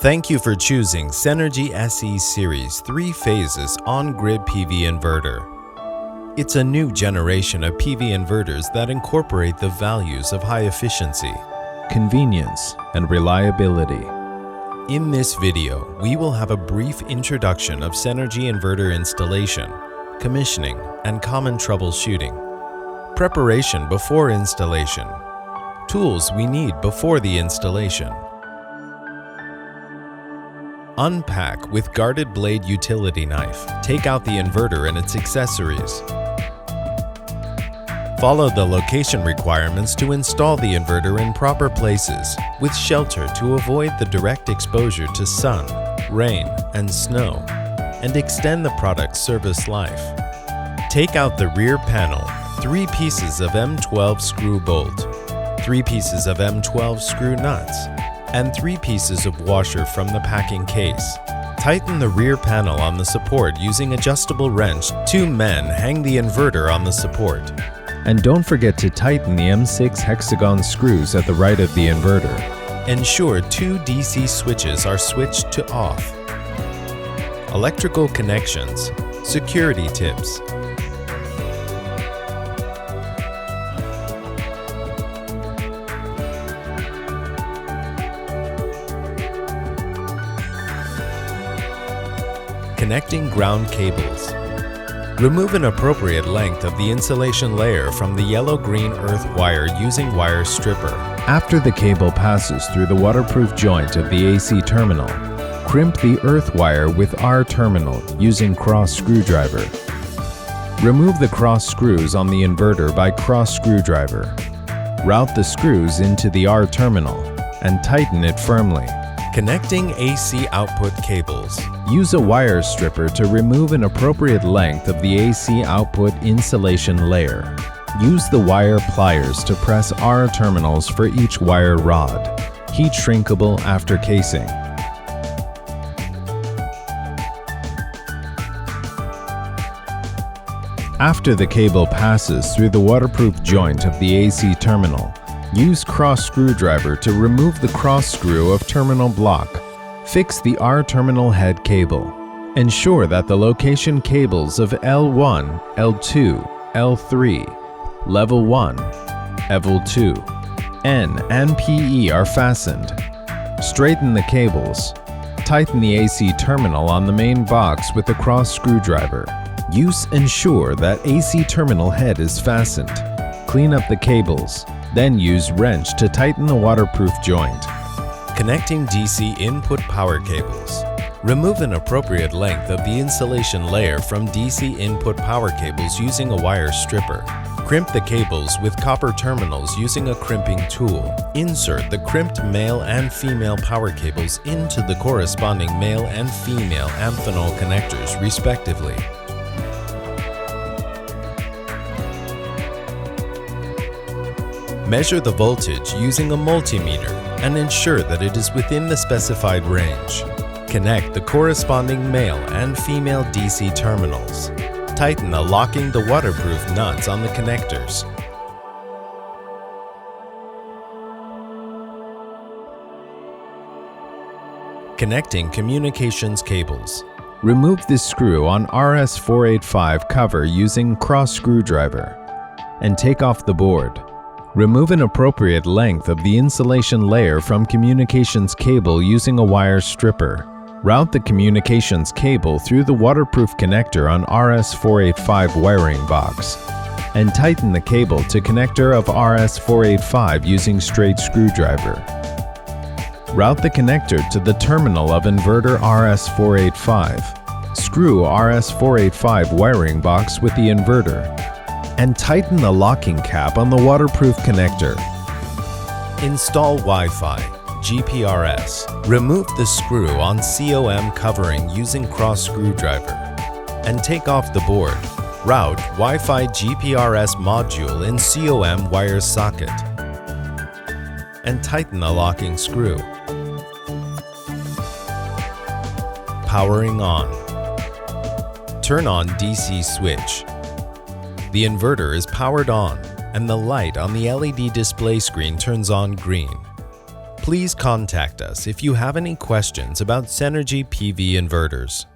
Thank you for choosing Senergy SE Series 3 phases on-grid PV inverter. It's a new generation of PV inverters that incorporate the values of high efficiency, convenience, and reliability. In this video, we will have a brief introduction of Senergy Inverter installation, commissioning, and common troubleshooting, preparation before installation, tools we need before the installation. Unpack with guarded blade utility knife. Take out the inverter and its accessories. Follow the location requirements to install the inverter in proper places with shelter to avoid the direct exposure to sun, rain, and snow, and extend the product's service life. Take out the rear panel, 3 pieces of M12 screw bolt, 3 pieces of M12 screw nuts, and 3 pieces of washer from the packing case. Tighten the rear panel on the support using adjustable wrench. 2 men hang the inverter on the support. And don't forget to tighten the M6 hexagon screws at the right of the inverter. Ensure 2 DC switches are switched to off. Electrical connections, security tips. Connecting ground cables. Remove an appropriate length of the insulation layer from the yellow-green earth wire using wire stripper. After the cable passes through the waterproof joint of the AC terminal, crimp the earth wire with R terminal using cross screwdriver. Remove the cross screws on the inverter by cross screwdriver. Route the screws into the R terminal and tighten it firmly. Connecting AC output cables. Use a wire stripper to remove an appropriate length of the AC output insulation layer. Use the wire pliers to press R terminals for each wire rod. Heat shrinkable after casing. After the cable passes through the waterproof joint of the AC terminal, use cross screwdriver to remove the cross screw of terminal block. Fix the R terminal head cable. Ensure that the location cables of L1, L2, L3, Level 1, Level 2, N, and PE are fastened. Straighten the cables. Tighten the AC terminal on the main box with a cross screwdriver. Ensure that AC terminal head is fastened. Clean up the cables. Then use wrench to tighten the waterproof joint. Connecting DC input power cables. Remove an appropriate length of the insulation layer from DC input power cables using a wire stripper. Crimp the cables with copper terminals using a crimping tool. Insert the crimped male and female power cables into the corresponding male and female amphenol connectors, respectively. Measure the voltage using a multimeter and ensure that it is within the specified range. Connect the corresponding male and female DC terminals. Tighten the locking the waterproof nuts on the connectors. Connecting communications cables. Remove the screw on RS485 cover using cross screwdriver and take off the board. Remove an appropriate length of the insulation layer from communications cable using a wire stripper. Route the communications cable through the waterproof connector on RS485 wiring box and tighten the cable to connector of RS485 using straight screwdriver. Route the connector to the terminal of inverter RS485. Screw RS485 wiring box with the inverter and tighten the locking cap on the waterproof connector. Install Wi-Fi, GPRS. Remove the screw on COM covering using cross screwdriver and take off the board. Route Wi-Fi GPRS module in COM wire socket and tighten the locking screw. Powering on. Turn on DC switch. The inverter is powered on and the light on the LED display screen turns on green. Please contact us if you have any questions about Senergy PV inverters.